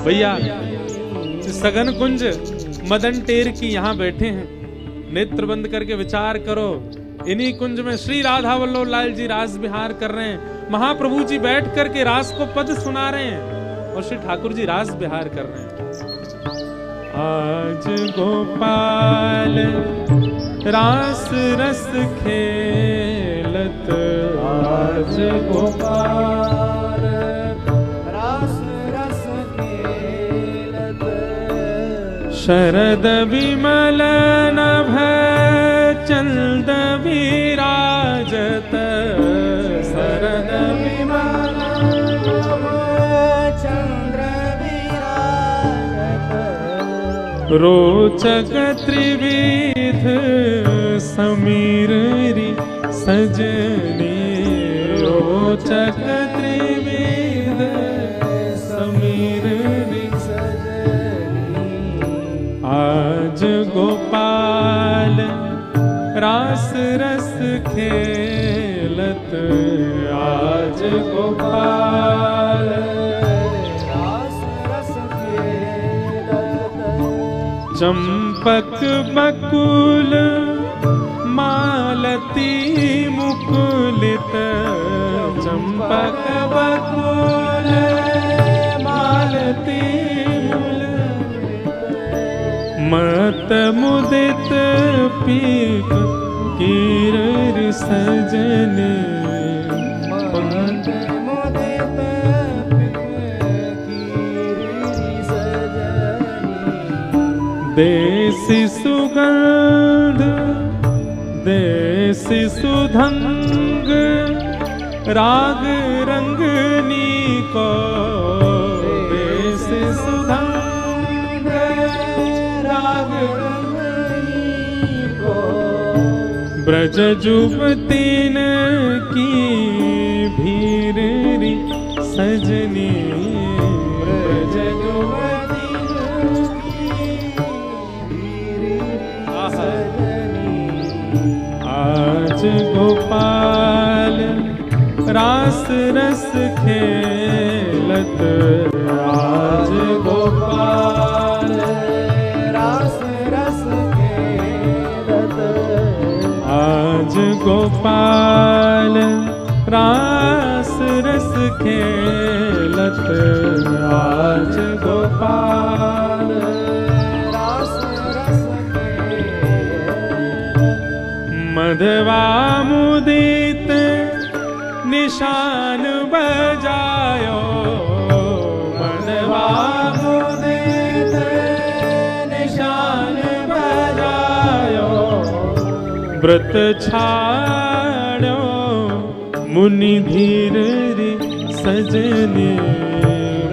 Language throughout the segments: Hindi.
भैया सघन कुंज मदन टेर की यहाँ बैठे हैं, नेत्र बंद करके विचार करो। इन्हीं कुंज में श्री राधा वल्लभ लाल जी रास विहार कर रहे हैं, महाप्रभु जी बैठ करके रास को पद सुना रहे हैं और श्री ठाकुर जी रास विहार कर रहे हैं। आज गोपाल रास रस खेलत, आज गोपाल रास रस खेलत, शरद विमल नभ चंद विराजत, शरद विमल नभ चंद्र विराजत, रोचक त्रिविध समीर सजनी, रोचक त्रिविध समीर सजनी, आज गोपाल रास रस खेलत, आज गोपाल रास रस खेलत, चंपक बकुल मालती मुकुलित, चंपक बकुल मालती मुकुलित, मत मुदित पीक कीर सजने, मत मुदित पीक कीर सजने, देसी सुगंध देसी सुधंग राग रंगनी को, देसी सुधंग राग रंगनी को, ब्रज जुबतीन की भीरी सजनी, ब्रज जुबतीन आज गोपाल रास रस खेलत, आज गोपाल रास रस खेलत, आज गोपाल रास रस खेलत, आज गोपाल रास रस मधवा मुदित निशान बजायो, मधवा मुदित निशान बजायो, व्रत छाड़ो मुनि धीर सजने,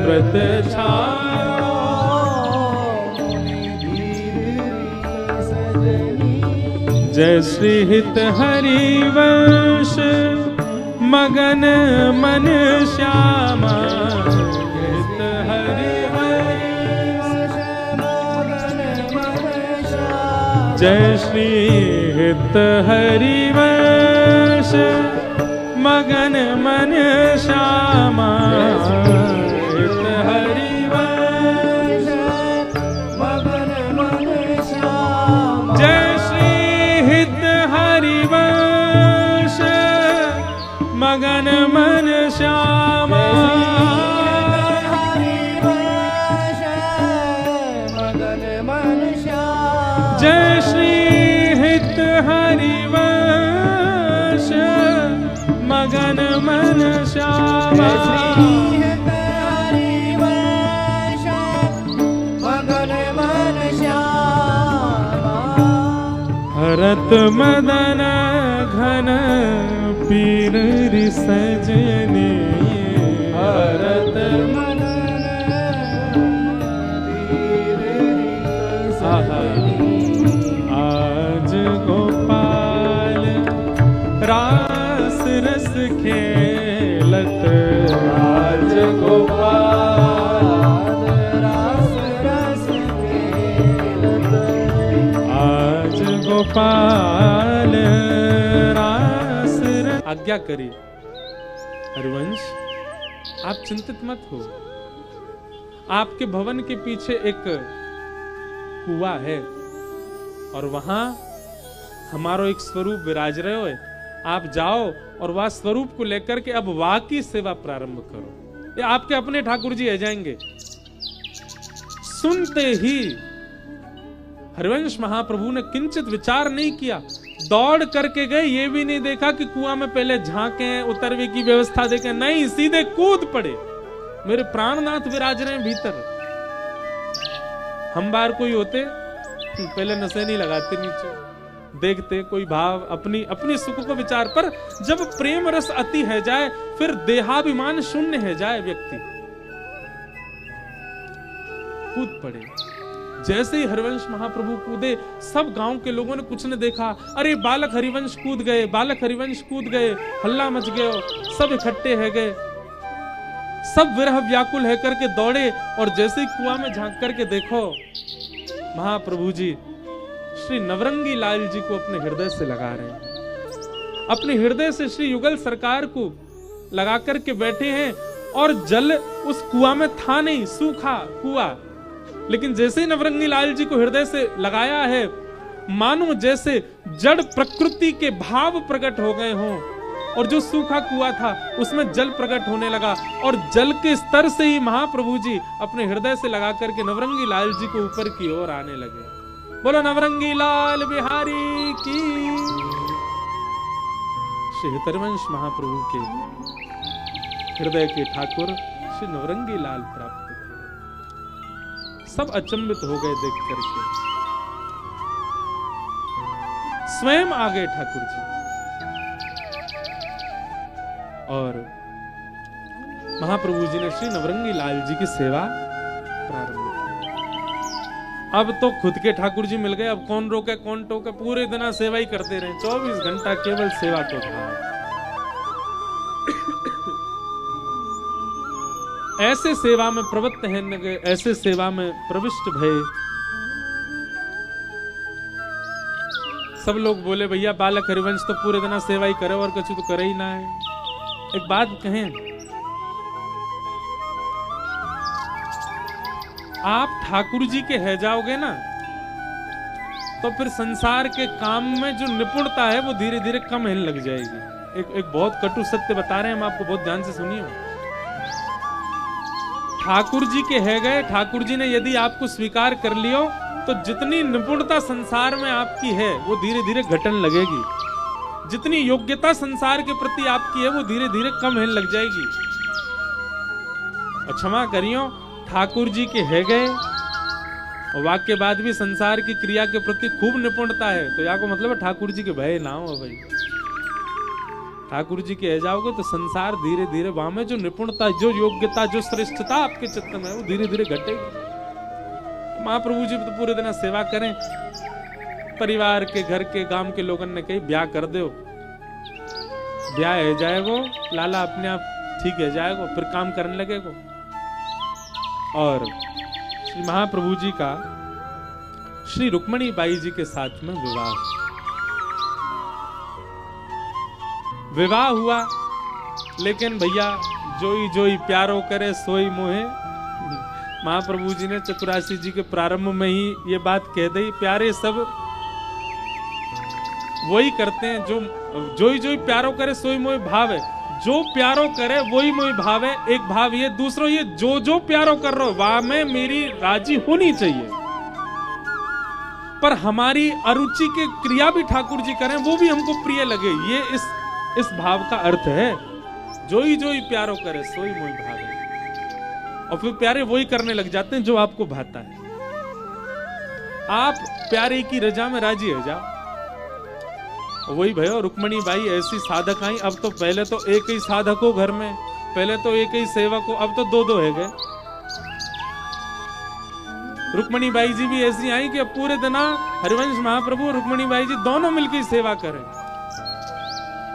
व्रत छाड़ो मुनि धीर सजने, जय श्री हित हरिवंश मगन मन श्यामा, हित हरिवंश मगन मन श्यामा, जय श्री हित हरिवंश मगन मन श्यामा, हित हरिवंश मगन मन श्यामा, जय मगन मन श्यामा, मगन मन श्यामा, जय श्री हित हरिवंश मगन मन श्यामा, मगन मन श्यामा, हरत मदन घन पीर सजने, हरत मदन पीर सजने, आज गोपाल रास रस खेलत, आज गोपाल रास रस खेलत, आज गोपाल आज्ञा करी। हरिवंश आप चिंतित मत हो, आपके भवन के पीछे एक कुआं है और वहां हमारो एक स्वरूप विराज रहे हो। आप जाओ और वह स्वरूप को लेकर के अब वहां की सेवा प्रारंभ करो। ये आपके अपने ठाकुर जी आ जाएंगे। सुनते ही हरिवंश महाप्रभु ने किंचित विचार नहीं किया, दौड़ करके गए। ये भी नहीं देखा कि कुआं में पहले झांके उतरवे की व्यवस्था देखें, नहीं, सीधे कूद पड़े। मेरे प्राणनाथ विराज रहे हैं भीतर। हम बार कोई होते पहले नशे नहीं लगाते, नीचे देखते कोई भाव अपनी अपनी सुख को विचार, पर जब प्रेम रस अति है जाए फिर देहाभिमान शून्य है जाए व्यक्ति, कूद पड़े। जैसे ही हरिवंश महाप्रभु कूदे, सब गांव के लोगों ने कुछ ने देखा, अरे बालक हरिवंश कूद गए, बालक हरिवंश कूद गए, हल्ला मच गया, सब इकट्ठे है गए, सब विरह व्याकुल है करके दौड़े। और जैसे ही कुआं में झांक करके देखो, महाप्रभु जी श्री नवरंगी लाल जी को अपने हृदय से लगा रहे हैं, अपने हृदय से श्री युगल सरकार को लगा करके बैठे हैं। और जल उस कुआं में था नहीं, सूखा कुआं, लेकिन जैसे ही नवरंगी लाल जी को हृदय से लगाया है, मानो जैसे जड़ प्रकृति के भाव प्रकट हो गए हों, और जो सूखा कुआं था उसमें जल प्रकट होने लगा। और जल के स्तर से ही महाप्रभु जी अपने हृदय से लगा करके नवरंगी लाल जी को ऊपर की ओर आने लगे। बोलो नवरंगी लाल बिहारी की। श्री हरिवंश महाप्रभु के हृदय के ठाकुर श्री नवरंगी लाल प्राप्त थे। सब अचंभित हो गए देख करके, स्वयं आ गए ठाकुर जी और महाप्रभु जी ने श्री नवरंगी लाल जी की सेवा प्रारंभ की। अब तो खुद के ठाकुर जी मिल गए, अब कौन रोके कौन टोके, पूरे दिन सेवा ही करते रहे, 24 घंटा केवल सेवा को था। ऐसे सेवा में प्रवृत्त हैं, ऐसे सेवा में प्रविष्ट भय। सब लोग बोले भैया बालक हरिवंश तो पूरे दिन सेवा ही करे और कुछ तो करे ही ना है। एक बात कहें, आप ठाकुर जी के है जाओगे ना, तो फिर संसार के काम में जो निपुणता है वो धीरे धीरे कम होने लग जाएगी। एक बहुत कटु सत्य बता रहे हैं हम आपको, बहुत ध्यान से सुनिए। ठाकुर जी के है गए, ठाकुर जी ने यदि आपको स्वीकार कर लियो, तो जितनी निपुणता संसार में आपकी है वो धीरे धीरे घटने लगेगी। जितनी योग्यता संसार के प्रति आपकी है वो धीरे धीरे कम होने लग जाएगी। और क्षमा करियो, ठाकुर जी के है गए और वाक्य बाद भी संसार की क्रिया के प्रति खूब निपुणता है, तो यहाँ को मतलब है ठाकुर जी के भय ना हो भाई। ठाकुर जी के है जाओगे तो संसार धीरे धीरे वहां में जो निपुणता, जो योग्यता, जो श्रेष्ठता आपके चित्त में है वो धीरे धीरे घटेगी। महाप्रभु जी तो पूरे दिन सेवा करें, परिवार के, घर के, गांव के लोगों ने कही ब्याह कर दो, ब्याह है जाएगो, लाला अपने आप ठीक है जाएगो, फिर काम करने लगेगो। और श्री महाप्रभु जी का श्री रुक्मणी बाई जी के साथ में विवाह हुआ। लेकिन भैया जोई जोई प्यारो करे सोई मोहे, महाप्रभु जी ने चतुरासी जी के प्रारंभ में ही ये बात कह दी, प्यारे सब वही करते हैं जो जोई जोई प्यारो करे सोई मोहे भाव है, जो प्यारो करे वही मोही भाव है। एक भाव ये, दूसरों ये जो जो प्यारो कर रहे हो वहां में मेरी राजी होनी चाहिए, पर हमारी अरुचि के क्रिया भी ठाकुर जी करें वो भी हमको प्रिय लगे, ये इस भाव का अर्थ है। जोई जोई प्यारो करे सोई मोही भाव है। और फिर प्यारे वही करने लग जाते हैं जो आपको भाता है। आप प्यारे की रजा में राजी हो जाओ। वही भयो रुक्मणी बाई ऐसी साधक आई। अब तो पहले तो एक ही साधक हो घर में, पहले तो एक ही सेवक हो, अब तो दो दो है गए। रुक्मणी बाई जी भी ऐसी आई कि अब पूरे दिन हरिवंश महाप्रभु रुक्मणी बाई जी दोनों मिलकर सेवा करें।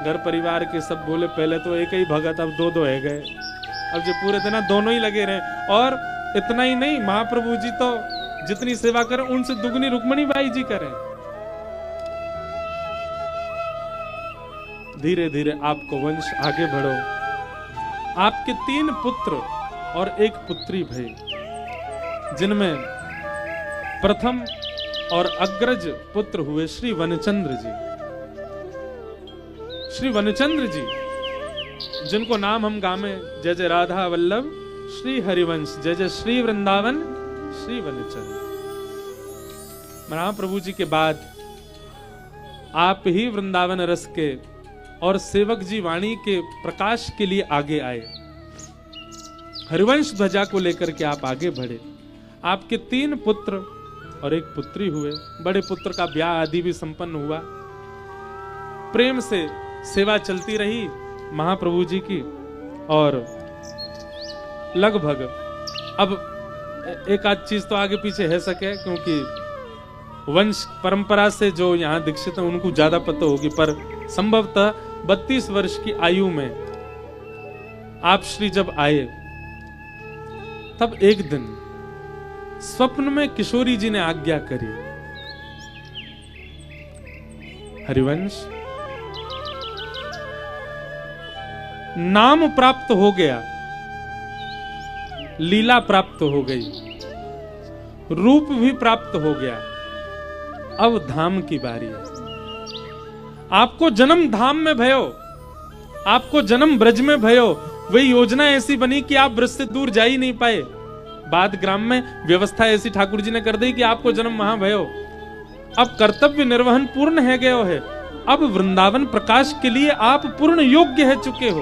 घर परिवार के सब बोले पहले तो एक ही भगत, अब दो दो है गए। अब जो पूरे दिन दोनों ही लगे रहे। और इतना ही नहीं, महाप्रभु जी तो जितनी सेवा करें उनसे दुगनी रुक्मणी बाई जी करें। धीरे धीरे आपको वंश आगे बढ़ो। आपके 3 पुत्र और 1 पुत्री भई। जिनमें प्रथम और अग्रज पुत्र हुए श्री वनचंद्र जी। श्री वनचंद्र जी जिनको नाम हम गामे, जय जय राधा वल्लभ श्री हरिवंश, जय जय श्री वृंदावन श्री वनचंद्र। महाप्रभु जी के बाद आप ही वृंदावन रस के और सेवक जी वाणी के प्रकाश के लिए आगे आए। हरिवंश ध्वजा को लेकर के आप आगे बढ़े। आपके 3 पुत्र और 1 पुत्री हुए। बड़े पुत्र का ब्याह आदि भी संपन्न हुआ। प्रेम से सेवा चलती रही महाप्रभु जी की। और लगभग अब एक आध चीज तो आगे पीछे है सके, क्योंकि वंश परंपरा से जो यहाँ दीक्षित हैं उनको ज्यादा पता होगी, पर संभवतः 32 वर्ष की आयु में आप श्री जब आए, तब एक दिन स्वप्न में किशोरी जी ने आज्ञा करी, हरिवंश नाम प्राप्त हो गया, लीला प्राप्त हो गई, रूप भी प्राप्त हो गया, अब धाम की बारी है। आपको जन्म धाम में भयो, आपको जन्म ब्रज में भयो। वही योजना ऐसी बनी कि आप ब्रज से दूर जा ही नहीं पाए। बाद ग्राम में व्यवस्था ऐसी ठाकुर जी ने कर दी कि आपको जन्म वहां भयो। अब कर्तव्य निर्वहन पूर्ण है गयो है। अब वृंदावन प्रकाश के लिए आप पूर्ण योग्य है चुके हो।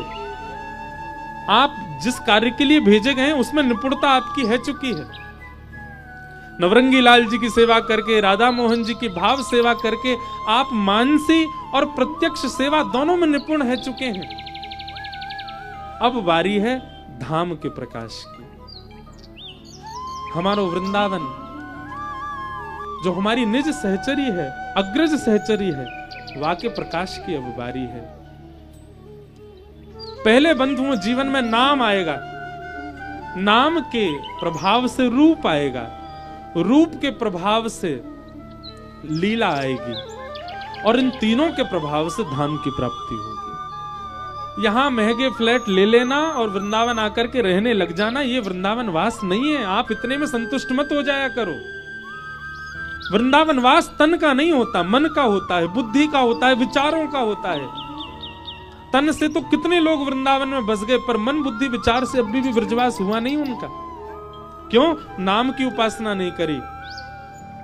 आप जिस कार्य के लिए भेजे गए हैं उसमें निपुणता आपकी है चुकी है। नवरंगी लाल जी की सेवा करके, राधा मोहन जी की भाव सेवा करके आप मानसी और प्रत्यक्ष सेवा दोनों में निपुण है चुके हैं। अब बारी है धाम के प्रकाश की। हमारो वृंदावन जो हमारी निज सहचरी है, अग्रज सहचरी है, वाके प्रकाश की अब बारी है। पहले बंधुओं जीवन में नाम आएगा, नाम के प्रभाव से रूप आएगा, रूप के प्रभाव से लीला आएगी, और इन तीनों के प्रभाव से धाम की प्राप्ति होगी। यहां महंगे फ्लैट ले लेना और वृंदावन आकर के रहने लग जाना, ये वृंदावन वास नहीं है। आप इतने में संतुष्ट मत हो जाया करो। वृंदावन वास तन का नहीं होता, मन का होता है, बुद्धि का होता है, विचारों का होता है। तन से तो कितने लोग वृंदावन में बस गए, पर मन बुद्धि विचार से अभी भी ब्रजवास हुआ नहीं उनका। क्यों? नाम की उपासना नहीं करी,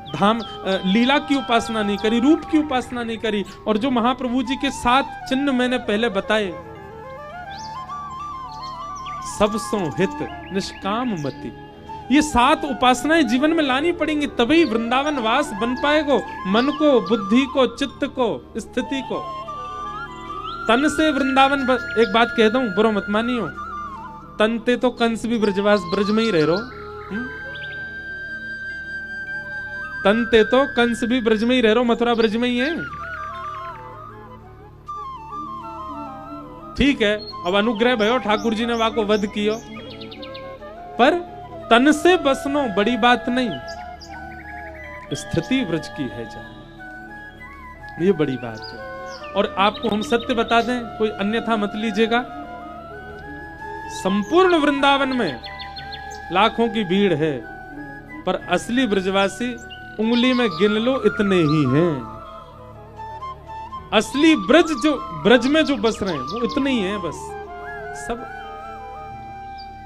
धाम लीला की उपासना नहीं करी, रूप की उपासना नहीं करी। और जो महाप्रभु जी के 7 चिन्ह मैंने पहले बताए, सबसो हित निष्काम मति, ये 7 उपासनाएं जीवन में लानी पड़ेंगी, तभी वृंदावन वास बन पाएगा। मन को, बुद्धि को, चित्त को, स्थिति को। तन से वृंदावन एक बात कह दूं, बुरा मत मानियो, तनते तो कंस भी ब्रजवास ब्रज में ही रह रो। तनते तो कंस भी ब्रज में ही रह रो, मथुरा ब्रज में ही है। ठीक है, अब अनुग्रह भयो, ठाकुर जी ने वहां को वध कियो, पर तन से बसनो बड़ी बात नहीं, स्थिति ब्रज की है जाए, ये बड़ी बात है। और आपको हम सत्य बता दें, कोई अन्यथा मत लीजिएगा, संपूर्ण वृंदावन में लाखों की भीड़ है, पर असली ब्रजवासी उंगली में गिन लो इतने ही हैं। असली ब्रज में जो बस रहे हैं वो इतने ही हैं बस। सब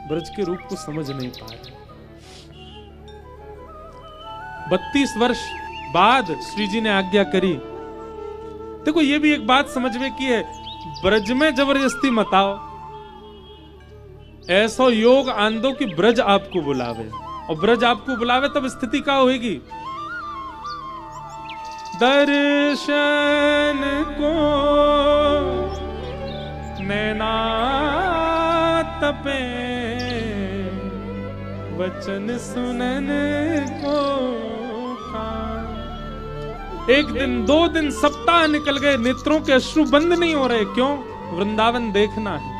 ब्रज के रूप को समझ नहीं पा रहे। 32 वर्ष बाद श्री जी ने आज्ञा करी। देखो ये भी एक बात समझ में की है, ब्रज में जबरदस्ती मत आओ, ऐसा योग आंदो कि ब्रज आपको बुलावे, और ब्रज आपको बुलावे तब स्थिति क्या होगी। दर्शन को नैना तपे, वचन सुनन को कान। एक दिन, 2 दिन, सप्ताह निकल गए, नेत्रों के अश्रु बंद नहीं हो रहे। क्यों? वृंदावन देखना है।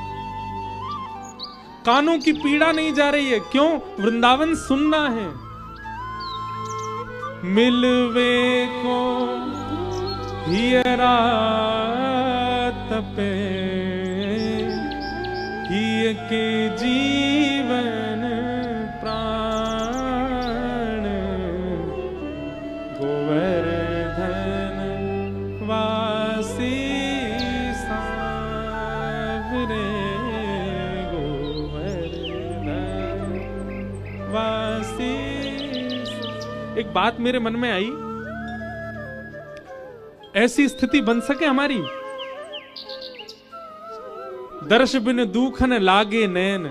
कानों की पीड़ा नहीं जा रही है। क्यों? वृंदावन सुनना है। मिलवे को हियरा तपे, हिय के जीवन प्राण। आशीष। एक बात मेरे मन में आई, ऐसी स्थिति बन सके हमारी, दर्श बिन दुख न लागे नैन,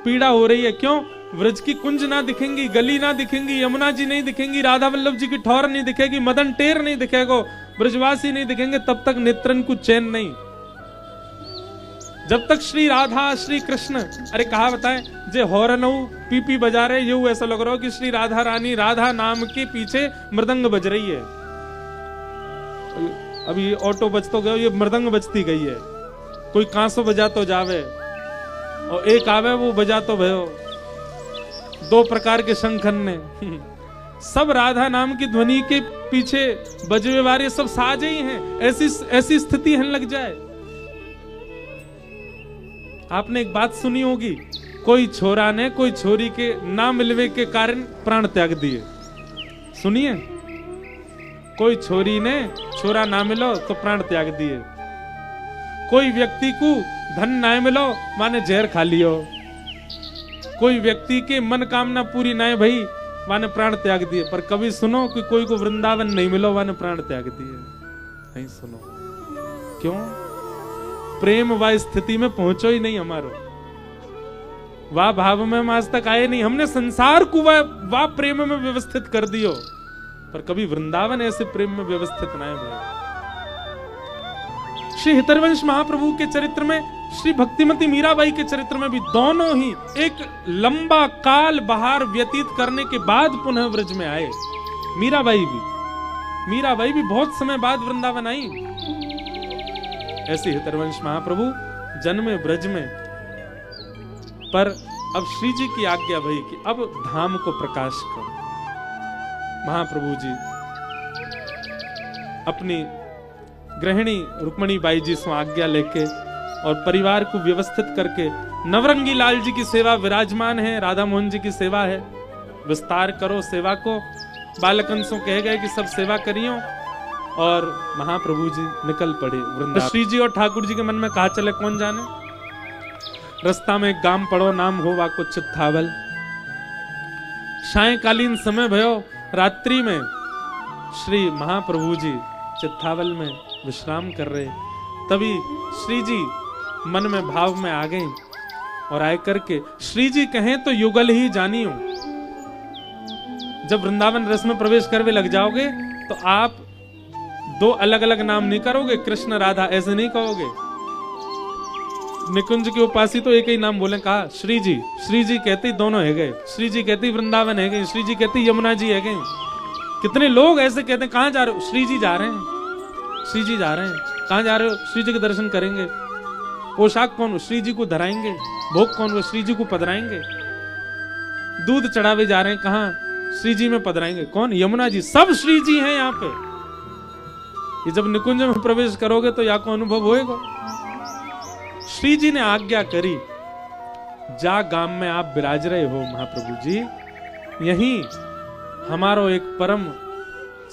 पीड़ा हो रही है क्यों? व्रज की कुंज ना दिखेंगी, गली ना दिखेंगी, यमुना जी नहीं दिखेंगी, राधा वल्लभ जी की ठौर नहीं दिखेगी, मदन टेर नहीं दिखेगा, ब्रजवासी नहीं दिखेंगे, तब तक नेत्रन को चैन नहीं। जब तक श्री राधा श्री कृष्ण, अरे कहा बताएं, जे हॉर्न पीपी बजा रहे, ये ऐसा लग रहा हो कि श्री राधा रानी राधा नाम के पीछे मृदंग बज रही है। अभी ऑटो बज तो गया, ये मृदंग बजती गई है। कोई कांसो बजा तो जावे और एक आवे वो बजा तो भयो, दो प्रकार के शंखन ने सब राधा नाम की ध्वनि के पीछे बजवे वाले सब साजे ही हैं। ऐसी स्थिति है लग जाए। आपने एक बात सुनी होगी, कोई छोरा ने कोई छोरी के ना मिलवे के कारण प्राण त्याग दिए। सुनिए, कोई छोरी ने छोरा ना मिलो तो प्राण त्याग दिए। कोई व्यक्ति को धन ना मिलो माने जहर खा लियो। कोई व्यक्ति के मन कामना पूरी ना भई माने प्राण त्याग दिए। पर कभी सुनो कि कोई को वृंदावन नहीं मिलो माने प्राण त्याग दिए? नहीं सुनो। क्यों? प्रेम व स्थिति में पहुंचो ही नहीं हमारो, वाह भाव में हम आज तक आए नहीं। हमने संसार को वाह प्रेम में व्यवस्थित कर दियो, पर कभी वृंदावन ऐसे प्रेम में व्यवस्थित ना है भाई। श्री हितरवंश महाप्रभु के चरित्र में, श्री भक्तिमती मीराबाई के चरित्र में भी दोनों ही एक लंबा काल बाहर व्यतीत करने के बाद पुनः व्रज में आए। मीराबाई भी बहुत समय बाद वृंदावन आई। ऐसे हितरवंश महाप्रभु जन्मे ब्रज में, पर अब श्री जी की आज्ञा भई कि अब धाम को प्रकाश करो। महाप्रभु जी अपनी गृहिणी रुक्मणी बाई जी से आज्ञा लेके और परिवार को व्यवस्थित करके, नवरंगी लाल जी की सेवा विराजमान है, राधा मोहन जी की सेवा है, विस्तार करो सेवा को। बालकंसों कहे गए कि सब सेवा करियो, और महाप्रभु जी निकल पड़े वृंदावन। श्री जी और ठाकुर जी के मन में कहा चले कौन जाने। रास्ता में एक गांव पड़ो, नाम हो वाको चित्थावल। सायकालीन समय भयो, रात्रि में श्री महाप्रभु जी चित्थावल में विश्राम कर रहे। तभी श्री जी मन में भाव में आ गए और आए करके श्री जी कहें तो युगल ही जानियो। जब वृंदावन रस में प्रवेश करवे लग जाओगे तो आप दो अलग अलग नाम नहीं करोगे, कृष्ण राधा ऐसे नहीं कहोगे। निकुंज के उपासी तो एक ही नाम बोले, कहा श्री जी। श्री जी कहते दोनों है गए, श्री जी कहती वृंदावन है गए, श्री जी कहती यमुना जी है गए। कितने लोग ऐसे कहते हैं, कहां जा रहे हो? श्री जी जा रहे हैं, श्री जी जा रहे हैं। कहां जा रहे हो? श्री जी के दर्शन करेंगे। पोशाक कौन? श्री जी को धराएंगे। भोग कौन? वो श्री जी को पधराएंगे। दूध चढ़ावे जा रहे हैं, कहां? श्री जी में पधराएंगे। कौन? यमुना जी। सब श्री जी हैं यहाँ पे। ये जब निकुंज में प्रवेश करोगे तो यहाँ को अनुभव होएगा। श्री जी ने आज्ञा करी, जा गांव में आप विराज रहे हो महाप्रभु जी, यहीं हमारो एक परम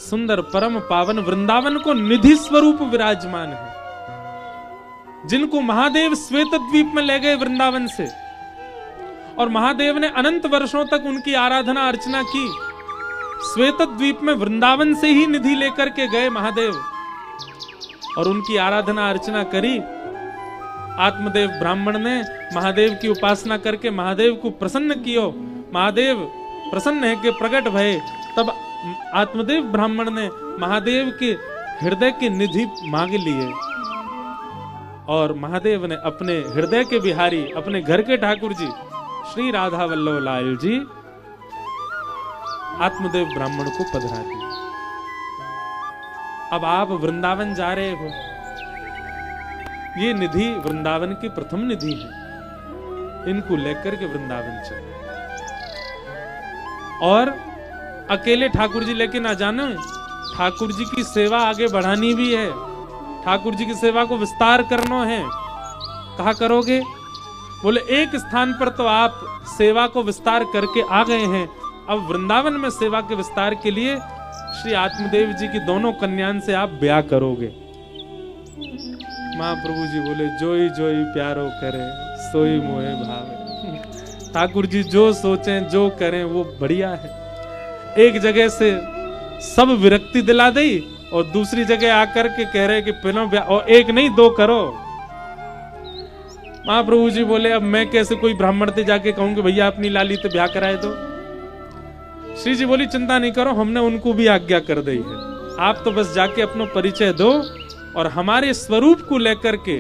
सुंदर परम पावन वृंदावन को निधि स्वरूप विराजमान है, जिनको महादेव श्वेत द्वीप में ले गए वृंदावन से, और महादेव ने अनंत वर्षों तक उनकी आराधना अर्चना की। श्वेत द्वीप में वृंदावन से ही निधि लेकर के गए महादेव और उनकी आराधना अर्चना करी। आत्मदेव ब्राह्मण ने महादेव की उपासना करके महादेव को प्रसन्न कियो। महादेव प्रसन्न है कि प्रकट भये। तब आत्मदेव ब्राह्मण ने महादेव के हृदय की निधि मांग लिए और महादेव ने अपने हृदय के बिहारी, अपने घर के ठाकुर जी श्री राधा वल्लभ लाल जी आत्मदेव ब्राह्मण को पधरा दिया। अब आप वृंदावन जा रहे हो, ये निधि वृंदावन की प्रथम निधि है, इनको लेकर के वृंदावन चले। और अकेले ठाकुर जी लेके ना जाना, ठाकुर जी की सेवा आगे बढ़ानी भी है, ठाकुर जी की सेवा को विस्तार करना है। कहा करोगे? बोले एक स्थान पर तो आप सेवा को विस्तार करके आ गए हैं, अब वृंदावन में सेवा के विस्तार के लिए श्री आत्मदेव जी की दोनों कन्यान से आप ब्याह करोगे। महाप्रभु जी बोले, जोई जोई प्यारो करे सोई मोहे भावे। ठाकुर जी जो सोचें जो करें वो बढ़िया है। एक जगह से सब विरक्ति दिला दी और दूसरी जगह आकर के कह रहे कि पहले ब्याह, और एक नहीं दो करो। महाप्रभु जी बोले अब मैं कैसे कोई ब्राह्मण से जाके कहूं कि भैया अपनी लाली तो ब्याह कराए दो। श्री जी बोली चिंता नहीं करो, हमने उनको भी आज्ञा कर दी है, आप तो बस जाके अपना परिचय दो और हमारे स्वरूप को लेकर के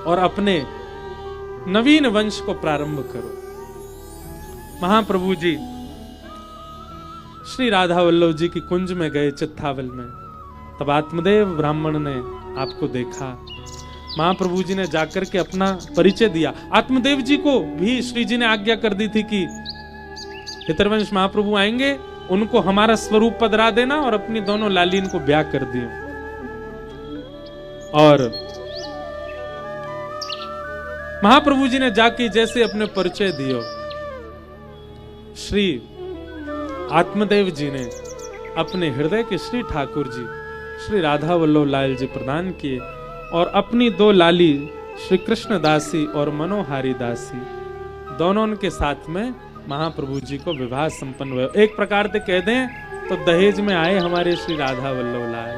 और अपने नवीन वंश को प्रारंभ करो। महाप्रभु जी श्री राधा वल्लभ जी की कुंज में गए चित्तावल में, तब आत्मदेव ब्राह्मण ने आपको देखा। महाप्रभु जी ने जाकर के अपना परिचय दिया। आत्मदेव जी को भी श्री जी ने आज्ञा कर दी थी कि हितरवंश महाप्रभु आएंगे, उनको हमारा स्वरूप पधरा देना और अपनी दोनों लालीन को ब्याह कर दियो। और महाप्रभु जी ने जाके जैसे अपने परिचय दियो, श्री आत्मदेव जी ने अपने हृदय के श्री ठाकुर जी श्री राधा वल्लभ लाल जी प्रदान किए और अपनी दो लाली श्री कृष्ण दासी और मनोहारी दासी दोनों के साथ में महाप्रभु जी को विवाह संपन्न हुआ। एक प्रकार से कह दें तो दहेज में आए हमारे श्री राधा वल्लभ लाल,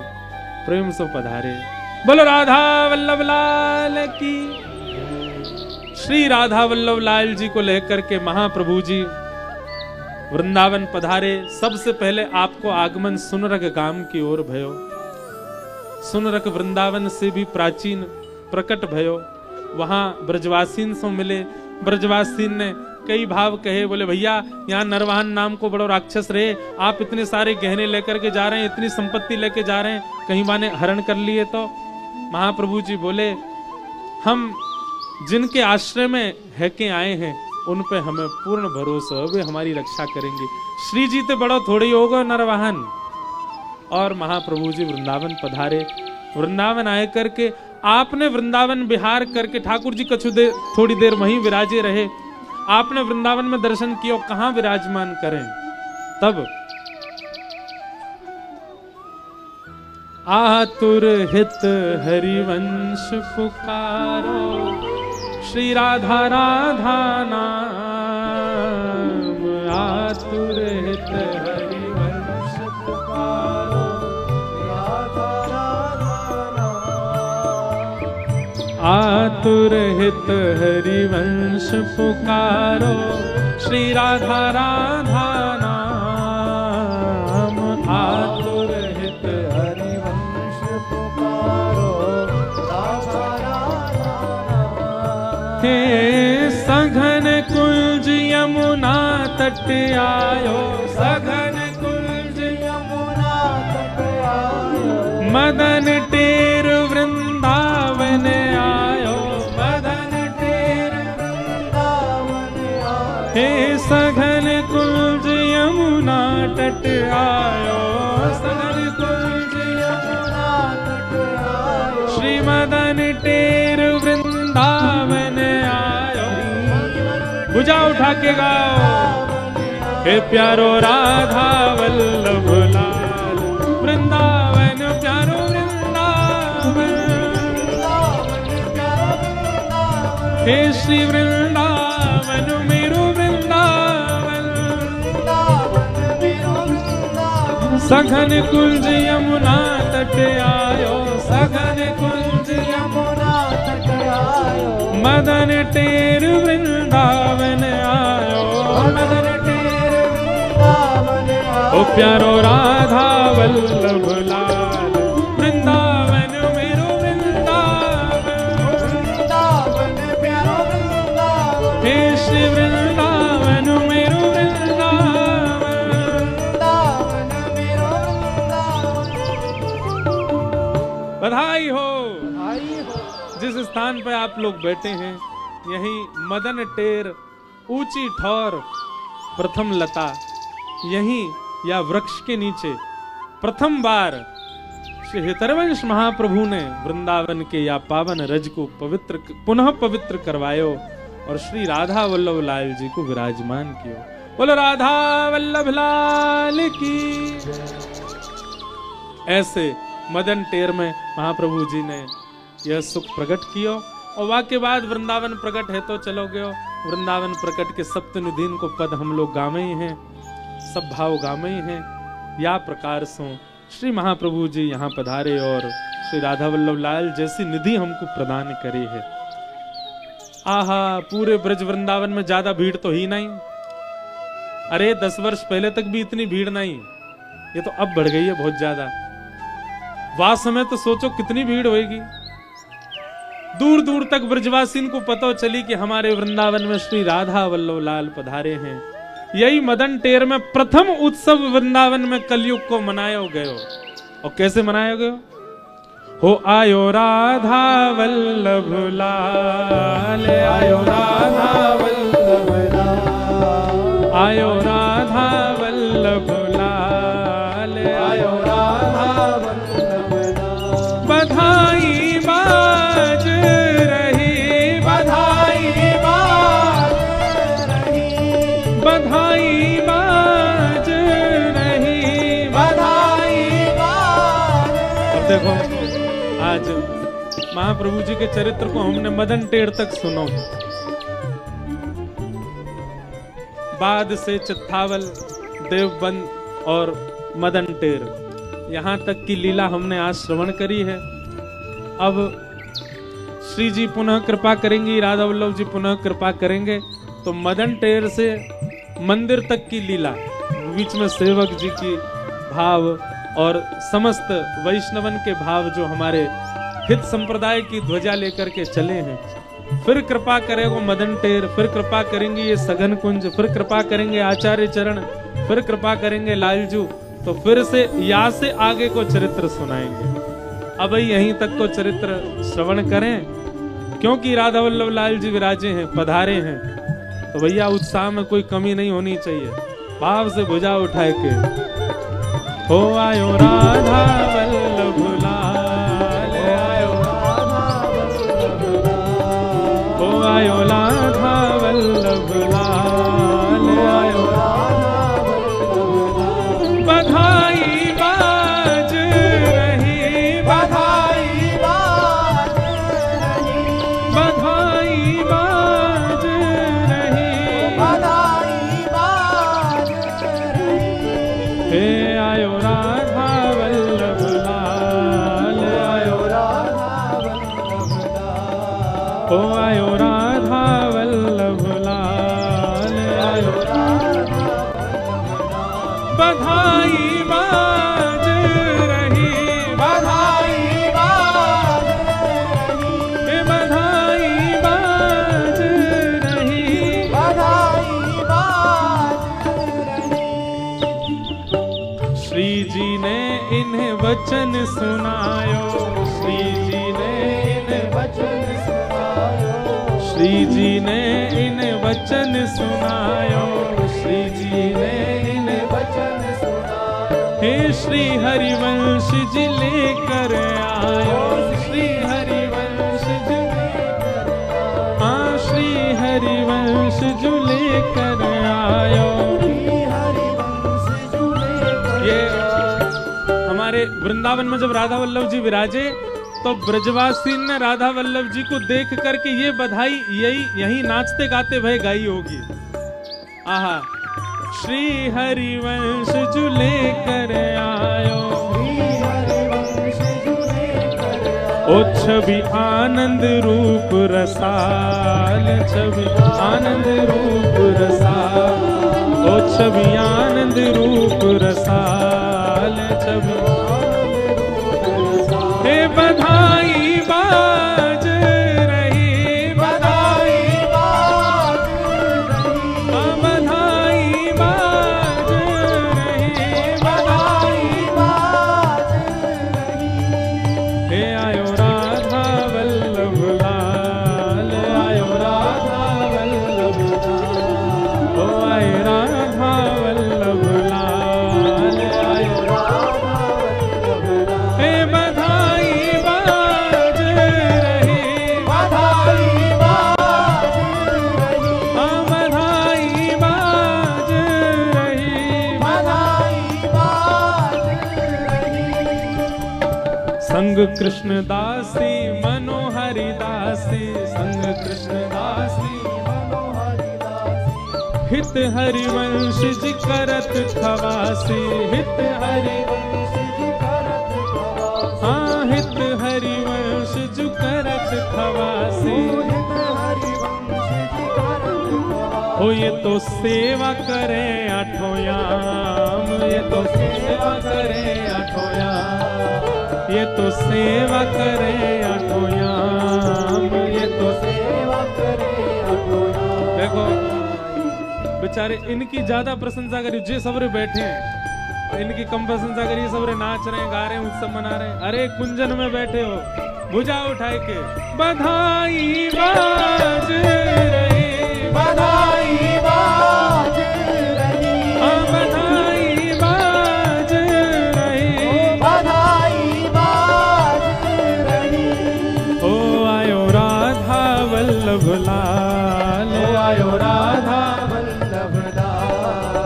प्रेम से पधारे। बोलो राधा वल्लभ लाल की। श्री राधा वल्लभ लाल जी को लेकर के महाप्रभु जी वृंदावन पधारे। सबसे पहले आपको आगमन सुनरक गांव की ओर भयो। सुनरक वृंदावन से भी प्राचीन प्रकट भयो। वहां ब्रजवासीन से मिले। ब्रजवासीन ने कई भाव कहे, बोले भैया यहाँ नरवाहन नाम को बड़ो राक्षस रहे, आप इतने सारे गहने लेकर के जा रहे हैं, इतनी संपत्ति लेके जा रहे हैं, कहीं माने हरण कर लिए तो। महाप्रभु जी बोले हम जिनके आश्रय में है के आए हैं उन पे हमें पूर्ण भरोसा है, वे हमारी रक्षा करेंगे। श्री जी तो बड़ो थोड़ी होगा नरवाहन। और महाप्रभु जी वृंदावन पधारे। वृंदावन आए करके आपने वृंदावन विहार करके ठाकुर जी कछु देर थोड़ी देर वहीं विराजे रहे। आपने वृंदावन में दर्शन किया, कहां विराजमान करें। तब आतुर हित हरिवंश पुकारो, श्री राधा राधा नाम। आतुर हित हरिवंश पुकारो, राधा राधा नाम। आतुर हित हरिवंश पुकारो, श्री राधा राधा नाम। आतुर हित हरिवंश पुकारो, राधा राधा नाम। हे सघन कुंज यमुना तट आयो, सघन कुंज यमुना तट आयो। मदन टेर वृंदावन आयो, मदन टेर वृंदावन आयो। हे सघन कुंज यमुना तट आयो, सघन कुंज यमुना तट आयो। श्री मदन टेर वृंदावन आयो। भुजा उठा के गाओ, हे प्यारो राधा वल्लभ लाल। वृंदावन प्यारो वृंदावन, हे श्री वृंदावन मेरो वृंदावन। सघन कुंज यमुना तट आयो, सघन कुंज यमुना तट आयो। मदन टेर वृंदावन आयो, मदन टेर वृंदावन आयो। ओ प्यारो राधा वल्लभ लाल। वृंदावन मेरो वृंदावन, वृंदावन प्यारो वृंदावन। हे श्री वृंदावन मेरो वृंदावन, वृंदावन मेरो वृंदावन। बधाई हो, बधाई हो। जिस स्थान पर आप लोग बैठे हैं यही मदन टेर ऊंची ठौर प्रथम लता, यही या वृक्ष के नीचे प्रथम बार श्री हितरवंश महाप्रभु ने वृंदावन के या पावन रज को पवित्र पुनः पवित्र करवायो और श्री राधा वल्लभ लाल जी को विराजमान किया। बोलो राधा वल्लभ लाल की। ऐसे मदन टेर में महाप्रभु जी ने यह सुख प्रकट कियो और वाक्य बाद वृंदावन प्रकट है तो चलो गयो। वृंदावन प्रकट के सप्तनिधीन को पद हम लोग गावे हैं, सब भाव गावे हैं। या प्रकार सो श्री महाप्रभु जी यहाँ पधारे और श्री राधा वल्लभ लाल जैसी निधि हमको प्रदान करे है। आहा, पूरे ब्रज वृंदावन में ज्यादा भीड़ तो ही नहीं। अरे 10 वर्ष पहले तक भी इतनी भीड़ नहीं, ये तो अब बढ़ गई है बहुत ज्यादा। वास में तो सोचो कितनी भीड़ होगी। दूर दूर तक ब्रजवासी को पता चली कि हमारे वृंदावन में श्री राधा वल्लभ लाल पधारे हैं। यही मदन टेर में प्रथम उत्सव वृंदावन में कलयुग को मनाया गयो। और कैसे मनाया गयो? हो आयो राधा वल्लभ लाल, आयो राधा वल्लभ लाल, आयो राधा वल्लभ लाल, आयो राधा वल्लभ लाल। बधाई बाज रही, बधाई बाज रही, बधाई बाज रही, बधाई बाज। अब देखो, आज महाप्रभु जी के चरित्र को हमने मदन टेर तक सुनो। बाद से चित्तावल, देवबंद और मदन टेर, यहाँ तक की लीला हमने आज श्रवण करी है। अब श्री जी पुनः कृपा करेंगी, राधा वल्लभ जी पुनः कृपा करेंगे तो मदन टेर से मंदिर तक की लीला, बीच में सेवक जी की भाव और समस्त वैष्णवन के भाव जो हमारे हित संप्रदाय की ध्वजा लेकर के चले हैं, फिर कृपा करेगा मदन टेर, फिर कृपा करेंगे ये सघन कुंज, फिर कृपा करेंगे आचार्य चरण, फिर कृपा करेंगे लालजू, तो फिर से या से आगे को चरित्र सुनाएंगे। अब यहीं तक को चरित्र श्रवण करें, क्योंकि राधा वल्लभ लाल जी विराजे हैं, पधारे हैं, तो भैया उत्साह में कोई कमी नहीं होनी चाहिए। भाव से भुजा उठाए के हो आयो राधा वल्लभ लाल, आयो राधा वल्लभ लाल, हो आयो राधा वल्लभ लाल, आयो राधा वल्लभ लाल। बधाई बाज रही, बधाई बाज रही, बधाई बाज रही, बधाई बाज रही। हे आयो राधा वल्लभ लाल, आयो राधा वल्लभ लाल, ओ आयो राधा वल्लभ लाल, आयो राधा वल्लभ लाल। बधाई बाज रही, बधाई बाज रही, बधाई बाज रही, बधाई बाज रही। श्री जी ने इन्हें वचन सुनायो, श्री जी ने इन्हें वचन सुनायो, श्री जी ने इन्हें वचन सुनायो, श्री जी ने इन्हें वचन सुनायो। हे श्री हरिवंश जी लेकर आयो, श्री हरिवंश जी लेकर आयो, हाँ श्री हरिवंश जी लेकर आयो। ये हमारे वृंदावन में जब राधा वल्लभ जी विराजे तो ब्रजवासी ने राधा वल्लभ जी को देख करके ये बधाई यही नाचते गाते भय गाई होगी। आहा, श्री हरिवंश जो लेकर आयो, ओ छवि आनंद रूप रसाल, छवि आनंद रूप रसाल, ओ छवि आनंद रूप रसाल, छवि हे बधाई बाज रही, बधाई बाज रही, बधाई बाज रही, बधाई बाज रही। हे आयो राधा वल्लभ लाल, आयो राधा वल्लभ लाल, ओ आए राधा वल्लभ लाल, आयो राधा वल्लभ लाल। हे बधाई बाज रही, बधाई बाज रही, हाँ बधाई बाज रही, बधाई बाज रही। संग कृष्ण दासी मनोहरि दासी, संग कृष्ण दासी मनोहरि हित हरिवंश जी करत खवासे, हित हरिवंश जी करत खवासे, हाँ हित हरिवंश जी करत खवासे, हित हरिवंश जी करत खवासे। हो ये तो सेवा करे आठों याम, ये तो सेवा करे आठों याम, ये तो सेवा करे आठों याम, ये तो सेवा करे आठों याम। देखो बेचारे इनकी ज्यादा प्रशंसा करी, जे सबरे बैठे हैं इनकी कम प्रशंसा करी, सबरे नाच रहे हैं, गा रहे हैं, उत्सव मना रहे हैं। अरे कुंजन में बैठे हो, भुजा उठाए के बधाई बाज रही, बधाई बाज रही, हाँ बधाई बाज रही, बधाई बाज रही। ओ आयो राधा वल्लभ लाल, आयो राधा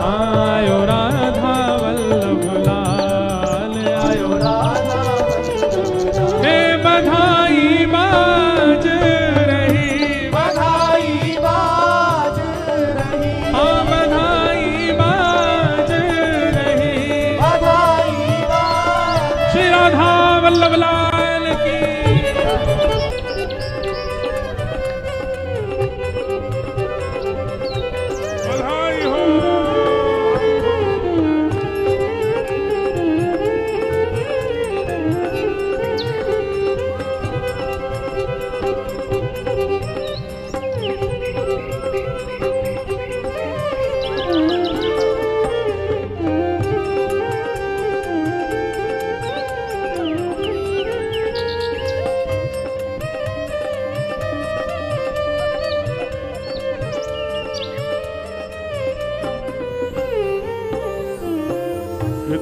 आयो राधा वल्लभ लाल, आयो राधा हे बधाई बाज रही, बधाई बाज रही, हाँ बधाई बाज रही, बधाई बाज। श्री राधा वल्लभ लाल की बधाई हो।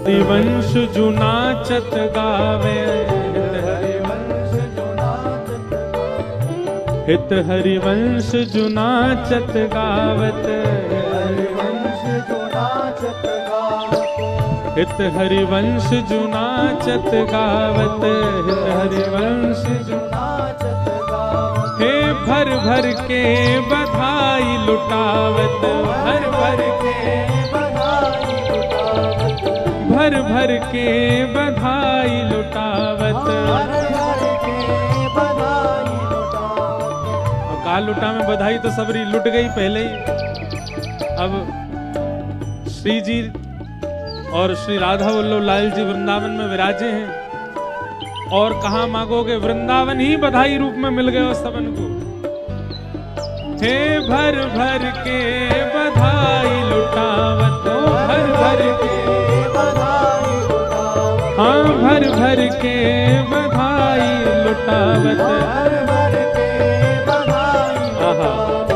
हरिवंश जो नाचत गावे, हित हरिवंश जो नाचत गावत, हित हरिवंश जो नाचत गावत, हित हरिवंश जो नाचत गावत। हे भर भर के बधाई लुटावत, भर भर के बधाई लुटावत, भर भर के बधाई लुटावत, काल लुटा में बधाई तो सबरी लुट गई पहले ही। अब श्री जी और श्री राधा वल्लभ लाल जी वृंदावन में विराजे हैं, और कहाँ मांगोगे, वृंदावन ही बधाई रूप में मिल गए सबन को। हे भर भर के बधाई लुटावत, भर भर के बधाई लुटावत, हाँ भर भर के बधाई लुटावत, भर भर के बधाई लुटावत।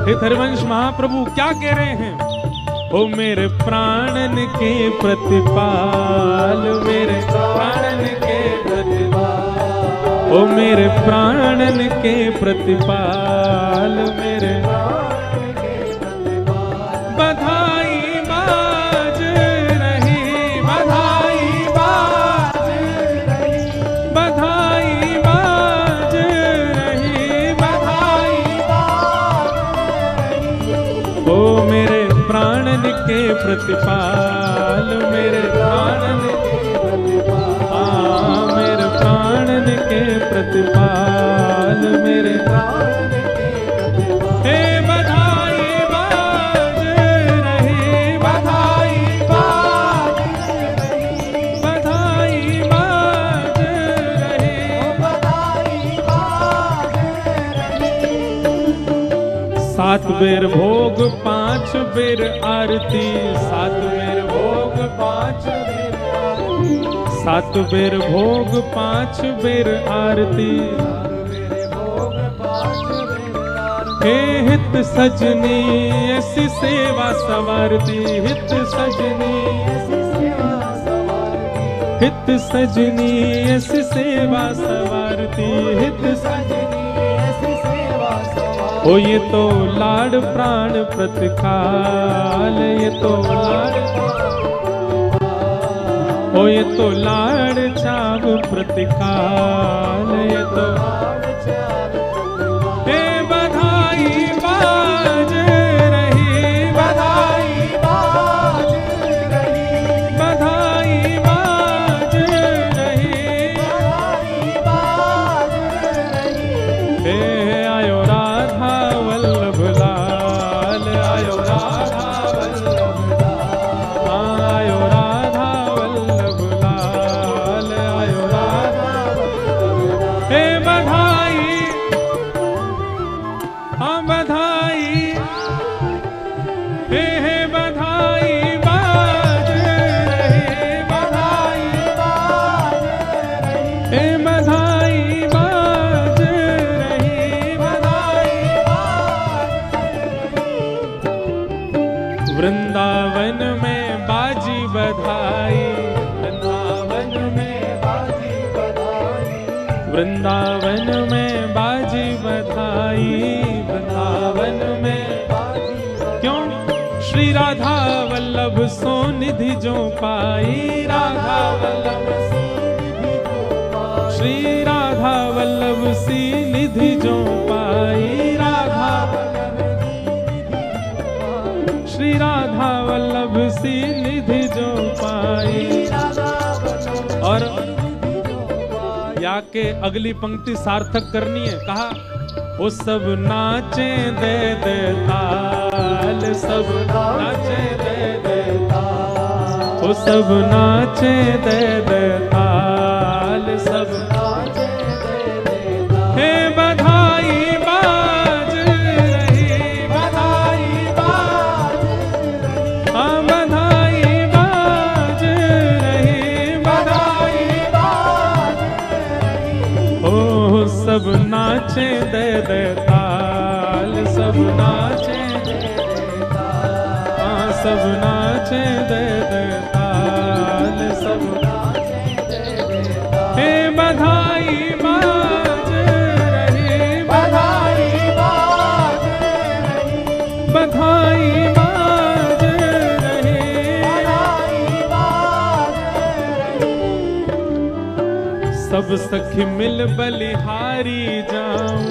हे हरिवंश महाप्रभु क्या कह रहे हैं, ओ मेरे प्राणन के प्रतिपाल, मेरे प्राणन के प्रतिपाल, ओ मेरे प्राणन के प्रतिपाल, मेरे बधाई बाज रही, बधाई बाज रही, बधाई बाज रही, बधाई बाज रही। ओ मेरे प्राणन के प्रतिपाल, मेरे प्राणन के प्रतिपाल, मेरे प्राणन के प्रतिपाल, मेरे प्राणन के प्रतिपाल। हे बधाई बाज रही, बधाई बाज रही, बधाई बाज रही, बधाई बाज रही। 7 बेर भोग 5 बेर आरती, 7 बेर भोग 5 बेर आरती, 7 बेर भोग 5 बेर आरती। हे हित सजनी ऐसी सेवा सवारती, हित सजनी ऐसी सेवा सवारती, हित सजनी ऐसी सेवा सवारती, हित सजनी ऐसी सेवा सवारती। ओ ये तो लाड प्राण प्रतिकाल, ये तो लाड, ओ ये तो लाड चाव प्रतिकाल, ये तो हे बधाई बाज रही, बधाई, वृंदावन में बाजी बधाई, वृंदावन में बाजी बधाई, वृंदावन में बाजी। क्यों? श्री राधा वल्लभ सो निधि जो पाई, राधा वल्लभ श्री राधा वल्लभ सी निधि जो पाई, राधा श्री राधा वल्लभ सी निधि जो पाई। और या के अगली पंक्ति सार्थक करनी है। कहा वो सब नाचे दे दे ताल, सब नाचे दे दे ताल, वो सब नाचे दे दे ताल, सब नाचे दे दे ताल। हे बधाई बाज रही, बधाई बाज रही, हाँ बधाई बाज रही, बधाई बाज रही। ओ सब नाचे दे दे ताल, सब नाचे दे दे ताल, हाँ सब नाचे दे दे ताल, सब नाचे दे दे ताल। हे बधाई बाज रही, बधाई बाज रही, बधाई बाज रही, बधाई बाज रही। सब सखी मिल बलिहारी जाऊं,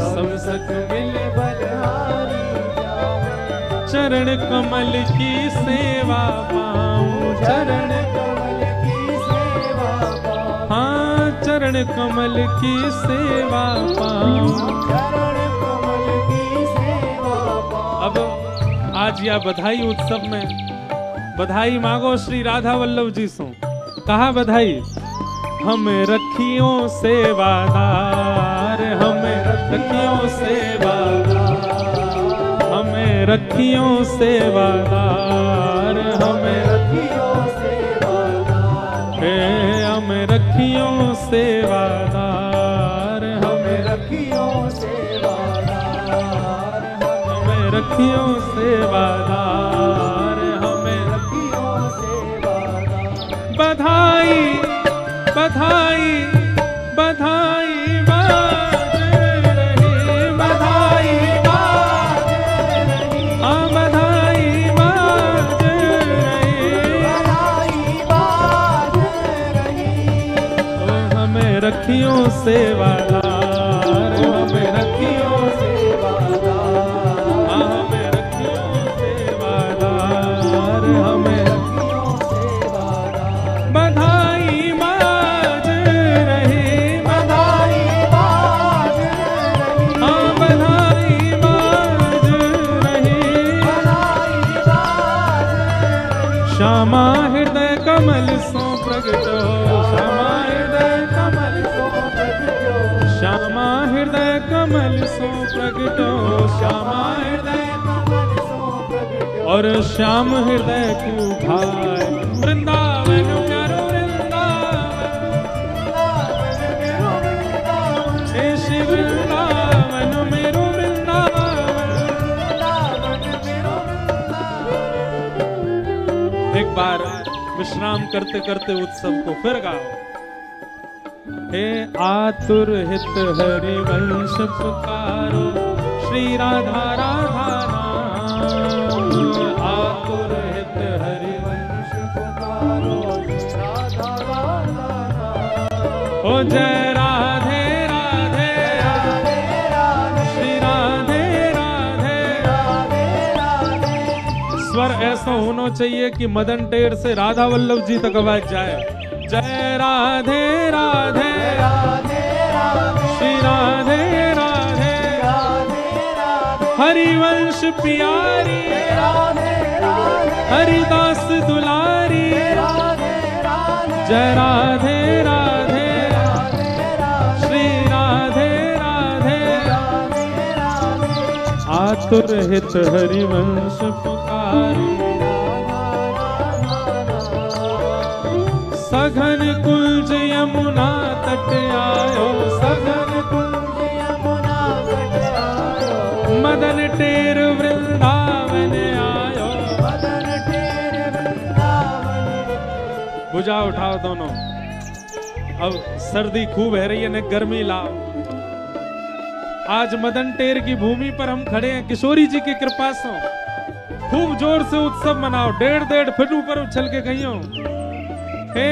सब सखी मिल बलिहारी जाऊं, चरण कमल की सेवा पाऊं, चरण कमल की सेवा पाऊं, हाँ चरण कमल की सेवा पाऊं, चरण कमल की सेवा पाऊं। अब आज या बधाई उत्सव में बधाई मांगो श्री राधा वल्लभ जी सो। कहा बधाई? हमें रखियों सेवादार, हमें रखियों सेवादार, हमें रखियों सेवादार, हमें रखियों सेवादार, हे हमें रखियों सेवादार, हमें रखियों सेवादार, हमें रखियों सेवादार, हमें रखियों सेवादार। बधाई बधाई बधाई बाज रही, बधाई बाज रही, हाँ बधाई बाज रही, बधाई बाज रही। ओ हमें रखियों सेवादार, हमें रखियों सेवादार, हाँ हमें रखियों सेवादार, हमें रखियों सेवादार। बधाई श्यामा हृदय कमल सो प्रगटो, श्यामा हृदय कमल सो प्रगटो, श्यामा हृदय कमल सो प्रगटो, श्यामा हृदय कमल सो प्रगटो। और श्याम हृदय को भाई वृंदावन प्यारो वृंदावन, हे शिव वृंदावन मेरो एक बार विश्राम करते करते उत्सव को फिर गाओ। हे आतुर हित हरि वंश पुकारो, श्री राधा राधा नाम, आतुर हित हरि वंश पुकारो, राधा राधा नाम। ओ जय राधे राधे राधे राधे, श्री राधे राधे राधे राधे। स्वर ऐसा होना चाहिए कि मदन टेर से राधा वल्लभ जी तक आवाज जाए। जय राधे राधे राधे राधे, श्री राधे राधे राधे राधे। हरिवंश प्यारी राधे राधे, हरिदास दुलारी राधे राधे। जय राधे राधे राधे राधे, श्री राधे राधे राधे राधे। आतुर हित हरिवंश पुकारी, सघन कुंज यमुना तट आयो, सघन कुंज यमुना तट आयो। मदन टेर वृंदावन आयो, मदन टेर वृंदावन भुजा उठाओ दोनों। अब सर्दी खूब है रही है न गर्मी लाओ। आज मदन टेर की भूमि पर हम खड़े हैं, किशोरी जी की कृपा से खूब जोर से उत्सव मनाओ। 1.5 फीट ऊपर उछल के कहियो, हे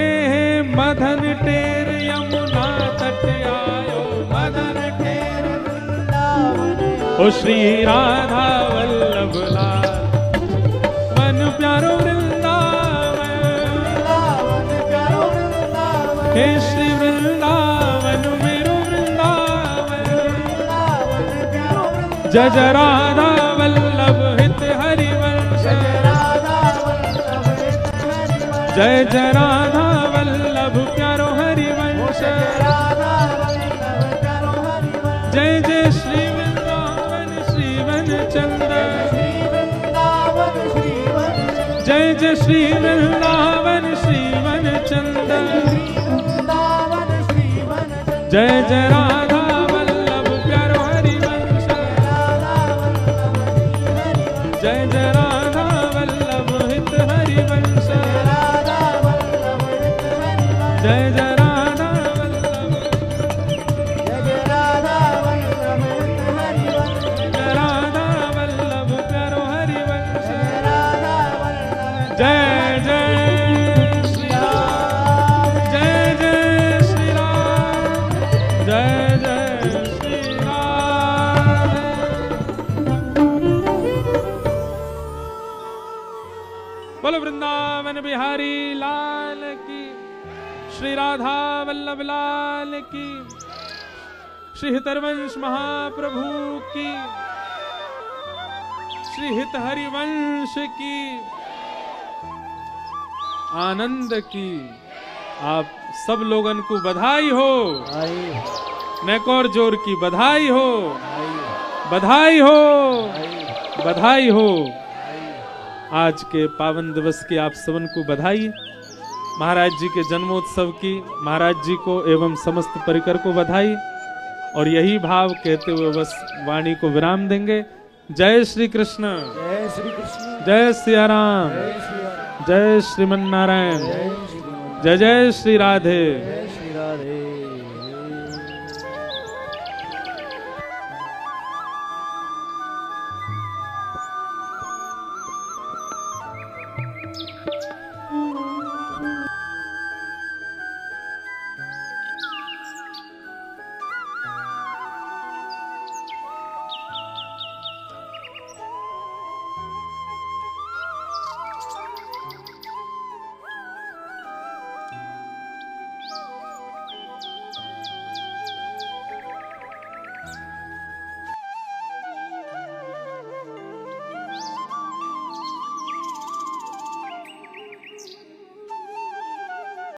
मदन टेर यमुना तट आयो, मदन टेर ओ श्री राधा वल्लभ लाल, मन प्यारो वृंदावन, हे श्री वृंदावन मेरो वृंदावन, जय जय राधा वल्लभ हित हरिवंश, जय जय राधा वल्लभ प्यारो हरिवंश, जय जय श्री वृंदावन श्रीवन चंद्र, जय जय श्री वृंदावन श्रीवन चंद्र, जय जय राधा वल्लभ प्यारो हरिवंश, जय जय राधा वल्लभ हित हरिवंश, जय जय राधा वल्लभ, जय राधा वल्लभ प्यारो हरिवंश, जय जय श्री राम, जय जय श्री राम, जय जय श्री राम। बोलो वृंदावन बिहारी लाल की, श्री राधा वल्लभ लाल की, श्री हितरवंश महाप्रभु की, श्री हित हरिवंश की, आनंद की। आप सब लोगन को बधाई हो, नेक और जोर की बधाई हो, बधाई हो, बधाई हो। आज के पावन दिवस की आप सबन को बधाई। महाराज जी के जन्मोत्सव की महाराज जी को एवं समस्त परिकर को बधाई। और यही भाव कहते हुए बस वाणी को विराम देंगे। जय श्री कृष्ण, जय श्री कृष्ण, जय सिया राम, जय श्री राम, जय श्रीमन नारायण, जय जय श्री राधे।